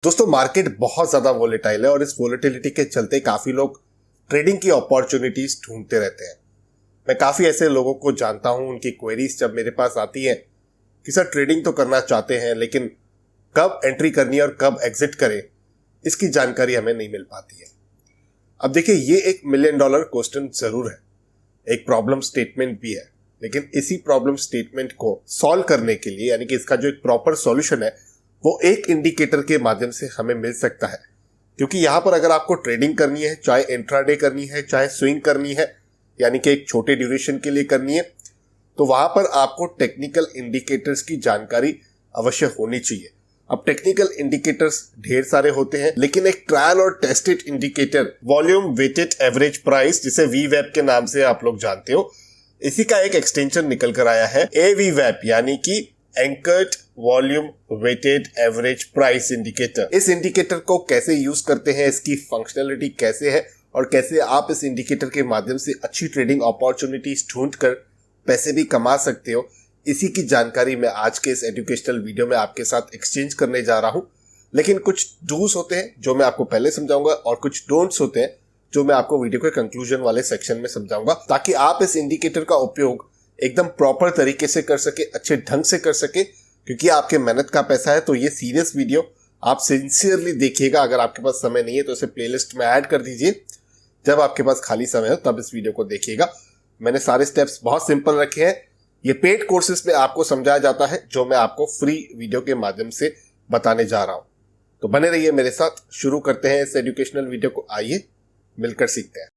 दोस्तों मार्केट बहुत ज्यादा वोलेटाइल है और इस वोलेटिलिटी के चलते काफी लोग ट्रेडिंग की अपॉर्चुनिटीज ढूंढते रहते हैं। मैं काफी ऐसे लोगों को जानता हूं, उनकी क्वेरीज जब मेरे पास आती है कि सर ट्रेडिंग तो करना चाहते हैं लेकिन कब एंट्री करनी है और कब एग्जिट करें इसकी जानकारी हमें नहीं मिल पाती है। अब देखिए, ये एक $1 मिलियन क्वेश्चन जरूर है, एक प्रॉब्लम स्टेटमेंट भी है, लेकिन इसी प्रॉब्लम स्टेटमेंट को सॉल्व करने के लिए यानी कि इसका जो एक प्रॉपर सॉल्यूशन है वो एक इंडिकेटर के माध्यम से हमें मिल सकता है। क्योंकि यहां पर अगर आपको ट्रेडिंग करनी है, चाहे इंट्राडे करनी है, चाहे स्विंग करनी है, यानी कि एक छोटे ड्यूरेशन के लिए करनी है, तो वहां पर आपको टेक्निकल इंडिकेटर्स की जानकारी अवश्य होनी चाहिए। अब टेक्निकल इंडिकेटर्स ढेर सारे होते हैं, लेकिन एक ट्रायल और tested indicator volume weighted average price, जिसे वीवैप के नाम से आप लोग जानते हो, इसी का एक एक्सटेंशन निकल कर आया है एवीवैप, यानी कि anchored volume weighted average price indicator. इस इंडिकेटर को कैसे यूज करते हैं, इसकी फंक्शनलिटी कैसे है और कैसे आप इस इंडिकेटर के माध्यम से अच्छी ट्रेडिंग अपॉर्चुनिटीज ढूंढकर पैसे भी कमा सकते हो, इसी की जानकारी मैं आज के इस एजुकेशनल वीडियो में आपके साथ एक्सचेंज करने जा रहा हूं। लेकिन कुछ डूज होते हैं जो मैं आपको पहले समझाऊंगा और कुछ डोंट्स होते हैं जो मैं आपको वीडियो के कंक्लूजन वाले सेक्शन में समझाऊंगा, ताकि आप इस इंडिकेटर का उपयोग एकदम प्रॉपर तरीके से कर सके, अच्छे ढंग से कर सके। क्योंकि आपके मेहनत का पैसा है, तो ये सीरियस वीडियो आप सिंसियरली देखिएगा। अगर आपके पास समय नहीं है तो इसे प्लेलिस्ट में ऐड कर दीजिए, जब आपके पास खाली समय हो तब इस वीडियो को देखिएगा। मैंने सारे स्टेप्स बहुत सिंपल रखे हैं। ये पेड कोर्सेज में आपको समझाया जाता है, जो मैं आपको फ्री वीडियो के माध्यम से बताने जा रहा हूं। तो बने रहिए मेरे साथ। शुरू करते हैं इस एजुकेशनल वीडियो को, आइए मिलकर सीखते हैं।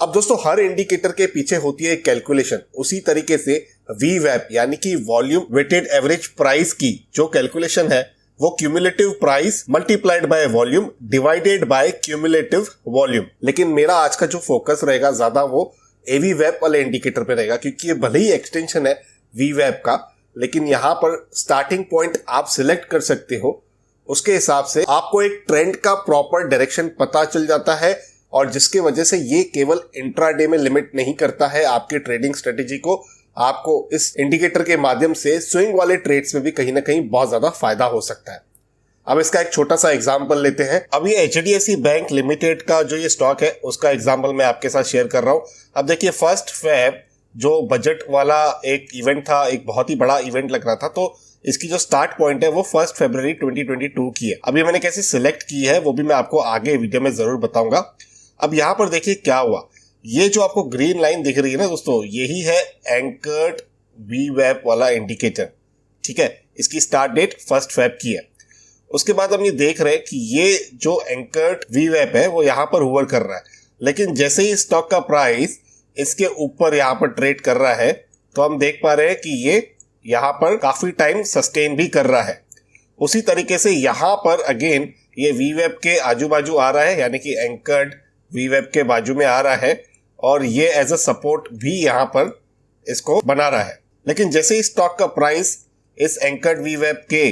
अब दोस्तों, हर इंडिकेटर के पीछे होती है एक कैलकुलेशन। उसी तरीके से वीवैप यानी कि वॉल्यूम वेटेड एवरेज प्राइस की जो कैलकुलेशन है वो cumulative price multiplied by volume divided by cumulative volume. लेकिन मेरा आज का जो फोकस रहेगा ज्यादा वो एवीवैप वाले इंडिकेटर पे रहेगा, क्योंकि ये भले ही एक्सटेंशन है वीवैप का, लेकिन यहाँ पर स्टार्टिंग पॉइंट आप सिलेक्ट कर सकते हो। उसके हिसाब से आपको एक ट्रेंड का प्रॉपर डायरेक्शन पता चल जाता है, और जिसके वजह से ये केवल इंट्राडे में लिमिट नहीं करता है आपके ट्रेडिंग स्ट्रेटेजी को। आपको इस इंडिकेटर के माध्यम से स्विंग वाले ट्रेड्स में भी कहीं ना कहीं बहुत ज्यादा फायदा हो सकता है। अब इसका एक छोटा सा एग्जांपल लेते हैं। अब ये HDFC बैंक लिमिटेड का जो ये स्टॉक है उसका एग्जांपल मैं आपके साथ शेयर कर रहा हूं। अब देखिए, 1 फेब जो बजट वाला एक इवेंट था, एक बहुत ही बड़ा इवेंट लग रहा था, तो इसकी जो स्टार्ट पॉइंट है वो 1 फरवरी 2022 की है। अभी मैंने कैसे सिलेक्ट की है वो भी मैं आपको आगे वीडियो में जरूर बताऊंगा। अब यहां पर देखिए क्या हुआ। ये जो आपको ग्रीन लाइन दिख रही है ना दोस्तों, यही है एंकर्ड वीवैप वाला इंडिकेटर। ठीक है, इसकी स्टार्ट डेट 1 फेब की है। उसके बाद हम ये देख रहे हैं कि ये जो एंकर्ड वीवैप है वो यहां पर होवर कर रहा है, लेकिन जैसे ही स्टॉक का प्राइस इसके ऊपर यहां पर ट्रेड कर रहा है तो हम देख पा रहे हैं कि ये यहां पर काफी टाइम सस्टेन भी कर रहा है। उसी तरीके से यहां पर अगेन ये वीवैप के आजू बाजू आ रहा है, यानी कि एंकर्ड वीवैप के बाजू में आ रहा है, और ये एज अ सपोर्ट भी यहां पर इसको बना रहा है। लेकिन जैसे ही स्टॉक का प्राइस इस एंकर्ड वीवैप के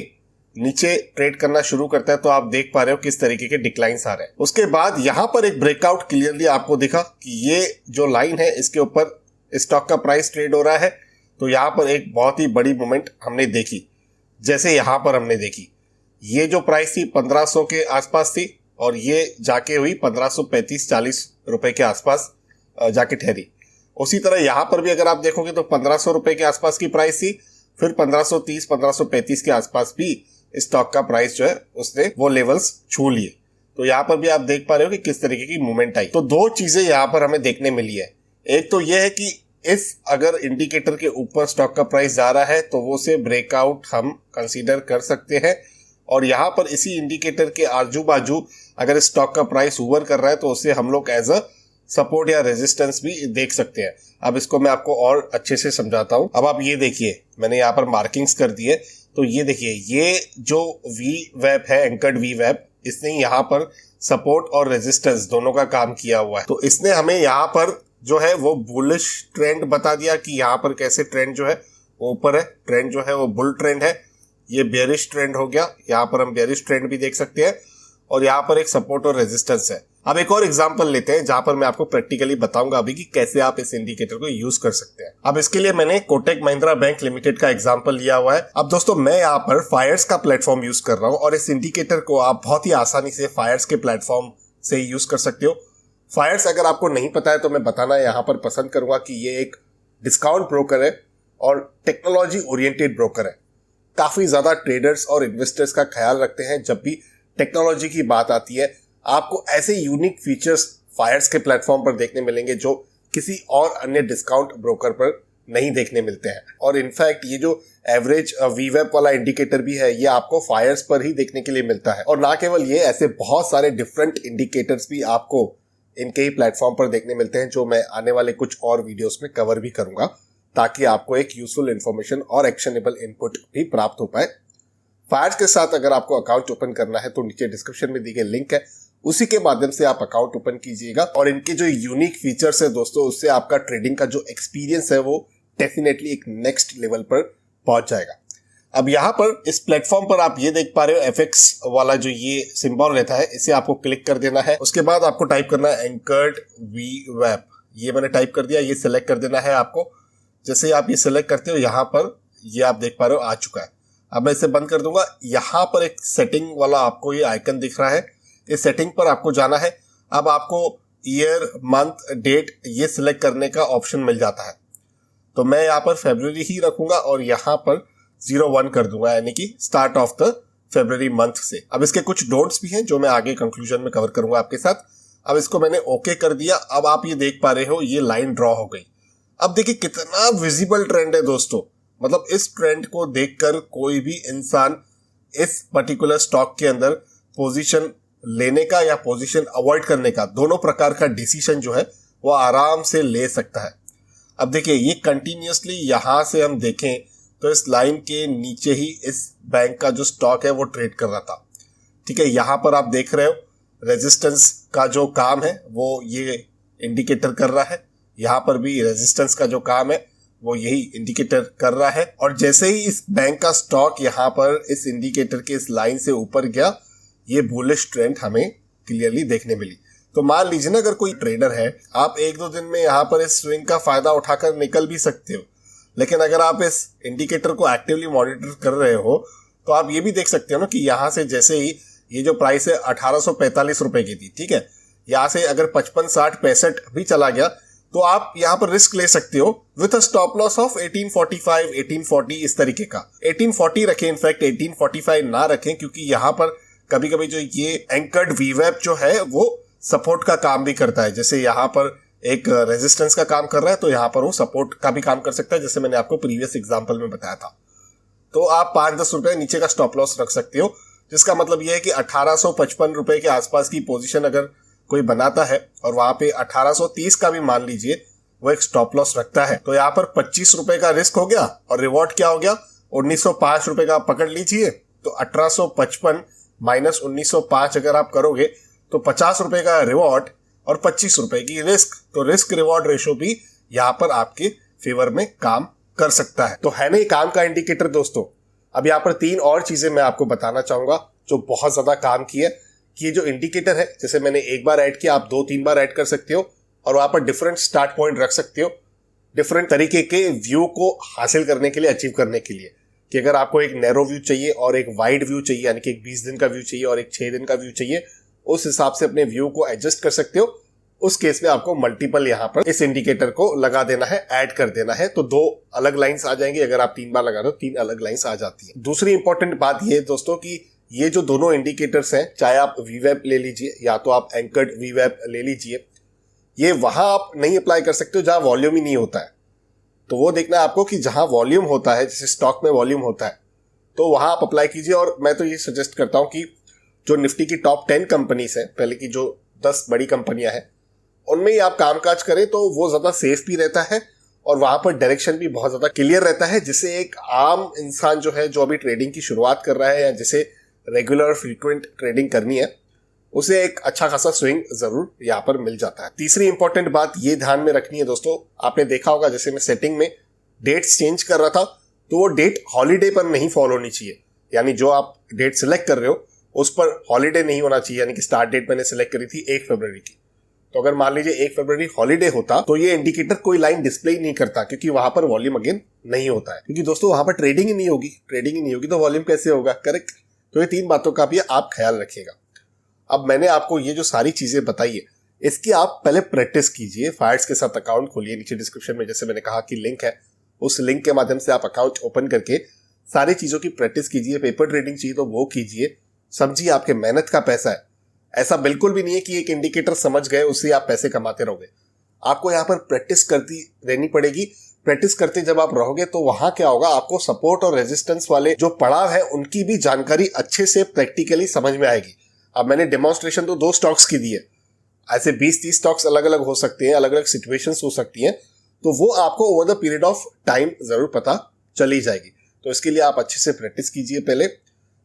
नीचे ट्रेड करना शुरू करता है तो आप देख पा रहे हो किस तरीके के डिक्लाइंस आ रहे हैं। उसके बाद यहां पर एक ब्रेकआउट क्लियरली आपको दिखा कि ये जो लाइन है इसके ऊपर स्टॉक का प्राइस ट्रेड हो रहा है। तो यहां पर एक बहुत ही बड़ी मूवमेंट हमने देखी। जैसे यहां पर हमने देखी, ये जो प्राइस थी 1500 के आसपास थी और ये जाके हुई 1535-40 रुपए के आसपास जाके ठहरी। उसी तरह यहां पर भी अगर आप देखोगे तो 1500 रुपए के आसपास की प्राइस थी, फिर 1530-1535 के आसपास भी स्टॉक का प्राइस जो है उसने वो लेवल्स छू लिए। तो यहां पर भी आप देख पा रहे हो कि किस तरीके की मूवमेंट आई। तो दो चीजें यहां पर हमें देखने मिली है। एक तो यह है कि इस अगर इंडिकेटर के ऊपर स्टॉक का प्राइस जा रहा है तो वो से ब्रेकआउट हम कंसीडर कर सकते हैं, और यहां पर इसी इंडिकेटर के आजू बाजू अगर स्टॉक का प्राइस ओवर कर रहा है तो उसे हम लोग एज अ सपोर्ट या रेजिस्टेंस भी देख सकते हैं। अब इसको मैं आपको और अच्छे से समझाता हूं। अब आप ये देखिए, मैंने यहाँ पर मार्किंग्स कर दी है। तो ये देखिए, ये जो वीवैप है, एंकर्ड वीवैप, इसने यहाँ पर सपोर्ट और रेजिस्टेंस दोनों का काम किया हुआ है। तो इसने हमें यहाँ पर जो है वो बुलिश ट्रेंड बता दिया कि यहाँ पर कैसे ट्रेंड जो है वो ऊपर है, ट्रेंड जो है वो बुल ट्रेंड है। ये बेरिश ट्रेंड हो गया, यहाँ पर हम बेरिश ट्रेंड भी देख सकते हैं, और यहाँ पर एक सपोर्ट और रेजिस्टेंस है। अब एक और एग्जांपल लेते हैं जहां पर मैं आपको प्रैक्टिकली बताऊंगा अभी कि कैसे आप इस इंडिकेटर को यूज कर सकते हैं। अब इसके लिए मैंने कोटक महिंद्रा बैंक लिमिटेड का एग्जांपल लिया हुआ है। अब दोस्तों मैं यहाँ पर फायर्स का प्लेटफॉर्म यूज कर रहा हूँ और इस इंडिकेटर को आप बहुत ही आसानी से फायर्स के प्लेटफॉर्म से यूज कर सकते हो। फायर्स अगर आपको नहीं पता है तो मैं बताना यहाँ पर पसंद करूंगा कि ये एक डिस्काउंट ब्रोकर है और टेक्नोलॉजी ओरिएंटेड ब्रोकर है। काफी ज्यादा ट्रेडर्स और इन्वेस्टर्स का ख्याल रखते हैं जब भी टेक्नोलॉजी की बात आती है। आपको ऐसे यूनिक फीचर्स फायर्स के प्लेटफॉर्म पर देखने मिलेंगे जो किसी और अन्य डिस्काउंट ब्रोकर पर नहीं देखने मिलते हैं। और इनफैक्ट ये जो एवरेज वीवेप वाला इंडिकेटर भी है ये आपको फायर्स पर ही देखने के लिए मिलता है। और ना केवल ये, ऐसे बहुत सारे डिफरेंट इंडिकेटर्स भी आपको इनके ही प्लेटफॉर्म पर देखने मिलते हैं जो मैं आने वाले कुछ और वीडियोस में कवर भी करूंगा ताकि आपको एक यूजफुल इंफॉर्मेशन और एक्शनेबल इनपुट भी प्राप्त हो पाए। फायर्स के साथ अगर आपको अकाउंट ओपन करना है तो नीचे डिस्क्रिप्शन में दी गई लिंक है, उसी के माध्यम से आप अकाउंट ओपन कीजिएगा और इनके जो यूनिक फीचर्स है दोस्तों उससे आपका ट्रेडिंग का जो एक्सपीरियंस है वो डेफिनेटली एक नेक्स्ट लेवल पर पहुंच जाएगा। अब यहाँ पर इस प्लेटफॉर्म पर आप ये देख पा रहे हो FX वाला जो ये सिंबल रहता है इसे आपको क्लिक कर देना है। उसके बाद आपको टाइप करना है एंकर्ड वीवेप। ये मैंने टाइप कर दिया, ये सिलेक्ट कर देना है आपको। जैसे आप ये सिलेक्ट करते हो यहाँ पर ये आप देख पा रहे हो आ चुका है। अब मैं इसे बंद कर दूंगा। यहाँ पर एक सेटिंग वाला आपको ये आइकन दिख रहा है, इस सेटिंग पर आपको जाना है। अब आपको ईयर, मंथ, डेट ये सिलेक्ट करने का ऑप्शन मिल जाता है। तो मैं यहाँ पर फरवरी ही रखूंगा और यहाँ पर 01 कर दूंगा, यानी कि start of the February month से। अब इसके कुछ डोंट्स भी हैं जो मैं आगे कंक्लूजन में कवर करूंगा आपके साथ। अब इसको मैंने ओके कर दिया। अब आप ये देख पा रहे हो ये लाइन ड्रॉ हो गई। अब देखिए कितना विजिबल ट्रेंड है दोस्तों। मतलब इस ट्रेंड को देखकर कोई भी इंसान इस पर्टिकुलर स्टॉक के अंदर पोजीशन लेने का या पोजीशन अवॉइड करने का दोनों प्रकार का डिसीजन जो है वो आराम से ले सकता है। अब देखिए ये कंटिन्यूअसली यहां से हम देखें तो इस लाइन के नीचे ही इस बैंक का जो स्टॉक है वो ट्रेड कर रहा था। ठीक है, यहां पर आप देख रहे हो रेजिस्टेंस का जो काम है वो ये इंडिकेटर कर रहा है। यहां पर भी रेजिस्टेंस का जो काम है वो यही इंडिकेटर कर रहा है। और जैसे ही इस बैंक का स्टॉक यहां पर इस इंडिकेटर के इस लाइन से ऊपर गया ये बुलिश ट्रेंड हमें क्लियरली देखने मिली। तो मान लीजिए ना अगर कोई ट्रेडर है, आप 1-2 दिन में यहाँ पर इस स्विंग का फायदा उठाकर निकल भी सकते हो। लेकिन अगर आप इस इंडिकेटर को एक्टिवली मॉनिटर कर रहे हो तो आप ये भी देख सकते हो ना कि यहाँ से जैसे ही ये जो प्राइस है 1845 रुपए की थी, ठीक है, यहाँ से अगर 55, 60, 65 भी चला गया तो आप यहाँ पर रिस्क ले सकते हो with a stop loss of 1845, 1840 इस तरीके का। 1840 रखें, इनफैक्ट 1845 ना रखें, क्योंकि यहाँ पर कभी कभी जो ये एंकर्ड वीवेप जो है वो सपोर्ट का काम भी करता है। जैसे यहाँ पर एक रेजिस्टेंस का काम कर रहा है तो यहाँ पर वो सपोर्ट का भी काम कर सकता है, जैसे मैंने आपको प्रीवियस एग्जांपल में बताया था। तो आप 5-10 रुपए नीचे का स्टॉप लॉस रख सकते हो, जिसका मतलब ये है कि 1855 रुपए के आसपास की पोजीशन अगर कोई बनाता है और वहां पे 1830 का भी मान लीजिए वो एक स्टॉप लॉस रखता है, तो यहाँ पर 25 रुपए का रिस्क हो गया और रिवॉर्ड क्या हो गया 1905 रुपए का पकड़ लीजिए। तो 1855 माइनस 1905 अगर आप करोगे तो 50 रुपए का रिवॉर्ड और 25 रुपए की रिस्क। तो रिस्क रिवॉर्ड रेशो भी यहाँ पर आपके फेवर में काम कर सकता है। तो है नहीं काम का इंडिकेटर दोस्तों। अब यहाँ पर 3 और चीजें मैं आपको बताना चाहूंगा जो बहुत ज्यादा काम की है कि ये जो इंडिकेटर है, जैसे मैंने एक बार ऐड किया, आप 2-3 बार ऐड कर सकते हो और वहां पर डिफरेंट स्टार्ट पॉइंट रख सकते हो डिफरेंट तरीके के व्यू को हासिल करने के लिए, अचीव करने के लिए। कि अगर आपको एक नैरो व्यू चाहिए और एक वाइड व्यू चाहिए, यानी कि एक 20 दिन का व्यू चाहिए और एक 6 दिन का व्यू चाहिए, उस हिसाब से अपने व्यू को एडजस्ट कर सकते हो। उस केस में आपको मल्टीपल यहाँ पर इस इंडिकेटर को लगा देना है, ऐड कर देना है, तो 2 अलग लाइंस आ जाएंगी। अगर आप 3 बार लगा रहे हो 3 अलग लाइंस आ जाती है। दूसरी इंपॉर्टेंट बात ये दोस्तों कि ये जो दोनों इंडिकेटर्स हैं, चाहे आप वीवेप ले लीजिए या तो आप एंकर्ड वीवेप ले लीजिए, ये वहां आप नहीं अप्लाई कर सकते हो जहां वॉल्यूम ही नहीं होता है। तो वो देखना है आपको कि जहां वॉल्यूम होता है, जैसे स्टॉक में वॉल्यूम होता है, तो वहां आप अप्लाई कीजिए। और मैं तो ये सजेस्ट करता हूं कि जो निफ्टी की टॉप 10 कंपनीज है, पहले की जो 10 बड़ी कंपनियां हैं, उनमें ही आप कामकाज करें तो वो ज्यादा सेफ भी रहता है और वहां पर डायरेक्शन भी बहुत ज्यादा क्लियर रहता है, जिससे एक आम इंसान जो है, जो अभी ट्रेडिंग की शुरुआत कर रहा है या जिसे रेगुलर फ्रीक्वेंट ट्रेडिंग करनी है, उसे एक अच्छा खासा स्विंग जरूर यहाँ पर मिल जाता है। तीसरी इंपॉर्टेंट बात ये ध्यान में रखनी है दोस्तों, आपने देखा होगा जैसे मैं सेटिंग में डेट्स चेंज कर रहा था तो वो डेट हॉलीडे पर नहीं फॉलो होनी चाहिए। यानी जो आप डेट सिलेक्ट कर रहे हो उस पर हॉलीडे नहीं होना चाहिए, यानी कि स्टार्ट डेट मैंने सिलेक्ट करी थी 1 फरवरी की। तो अगर मान लीजिए 1 फरवरी हॉलीडे होता तो ये इंडिकेटर कोई लाइन डिस्प्ले नहीं करता, क्योंकि वहां पर वॉल्यूम अगेन नहीं होता है, क्योंकि दोस्तों वहां पर ट्रेडिंग ही नहीं होगी तो वॉल्यूम कैसे होगा, करेक्ट। तो ये 3 बातों का भी आप ख्याल रखिएगा। अब मैंने आपको ये जो सारी चीजें बताई है, इसकी आप पहले प्रैक्टिस कीजिए। फायर्स के साथ अकाउंट खोलिए, नीचे डिस्क्रिप्शन में जैसे मैंने कहा कि लिंक है, उस लिंक के माध्यम से आप अकाउंट ओपन करके सारी चीजों की प्रैक्टिस कीजिए। पेपर ट्रेडिंग चाहिए तो वो कीजिए। समझिए आपके मेहनत का पैसा है, ऐसा बिल्कुल भी नहीं है कि एक इंडिकेटर समझ गए उससे आप पैसे कमाते रहोगे। आपको यहाँ पर प्रैक्टिस करती रहनी पड़ेगी। प्रैक्टिस करते जब आप रहोगे तो वहां क्या होगा, आपको सपोर्ट और रेजिस्टेंस वाले जो पड़ाव है उनकी भी जानकारी अच्छे से प्रैक्टिकली समझ में आएगी। अब मैंने डेमोन्स्ट्रेशन तो 2 स्टॉक्स की दी है, ऐसे 20-30 स्टॉक्स अलग अलग हो सकते हैं, अलग अलग सिचुएशंस हो सकती हैं, तो वो आपको over the period of time जरूर पता चली जाएगी। तो इसके लिए आप अच्छे से प्रैक्टिस कीजिए। पहले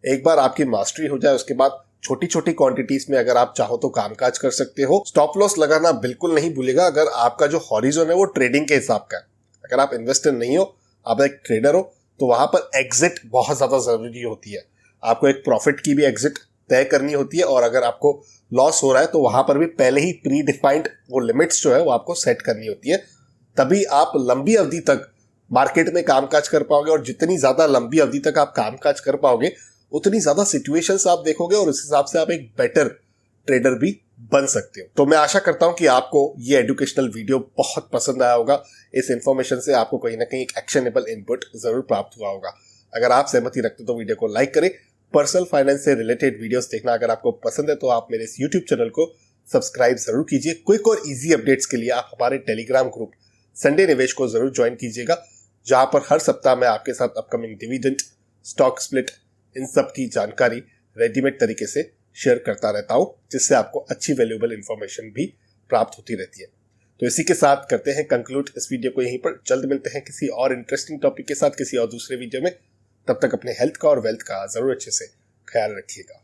एक बार आपकी मास्टरी हो जाए, उसके बाद छोटी छोटी क्वांटिटीज में अगर आप चाहो तो कामकाज कर सकते हो। स्टॉप लॉस लगाना बिल्कुल नहीं भूलेगा। अगर आपका जो हॉरिजन है वो ट्रेडिंग के हिसाब का है, अगर आप इन्वेस्टर नहीं हो, आप एक ट्रेडर हो, तो वहां पर एग्जिट बहुत ज्यादा जरूरी होती है। आपको एक प्रॉफिट की भी एग्जिट तय करनी होती है, और अगर आपको लॉस हो रहा है तो वहां पर भी पहले ही प्री डिफाइंड वो लिमिट्स जो है वो आपको सेट करनी होती है। तभी आप लंबी अवधि तक मार्केट में कामकाज कर पाओगे, और जितनी ज्यादा लंबी अवधि तक आप कामकाज कर पाओगे उतनी ज्यादा सिचुएशंस आप देखोगे, और उस हिसाब से आप एक बेटर ट्रेडर भी बन सकते हो। तो मैं आशा करता हूं कि आपको ये एजुकेशनल वीडियो बहुत पसंद आया होगा। इस इंफॉर्मेशन से आपको कहीं ना कहीं एक एक्शनेबल इनपुट जरूर प्राप्त हुआ होगा। अगर आप सहमति रखते तो वीडियो को लाइक करें। पर्सनल फाइनेंस से रिलेटेड वीडियोस देखना अगर आपको पसंद है तो आप मेरे इस यूट्यूब चैनल को सब्सक्राइब जरूर कीजिए। क्विक और इजी अपडेट्स के लिए आप हमारे टेलीग्राम ग्रुप संडे निवेश को जरूर ज्वाइन कीजिएगा, जहां पर हर सप्ताह मैं आपके साथ अपकमिंग डिविडेंड, स्टॉक स्प्लिट, इन सब की जानकारी रेडीमेड तरीके से शेयर करता रहता हूं, जिससे आपको अच्छी वैल्यूएबल इंफॉर्मेशन भी प्राप्त होती रहती है। तो इसी के साथ करते हैं कंक्लूड इस वीडियो को यहीं पर। जल्द मिलते हैं किसी और इंटरेस्टिंग टॉपिक के साथ किसी और दूसरे वीडियो में। तब तक अपने हेल्थ का और वेल्थ का जरूर अच्छे से ख्याल रखिएगा।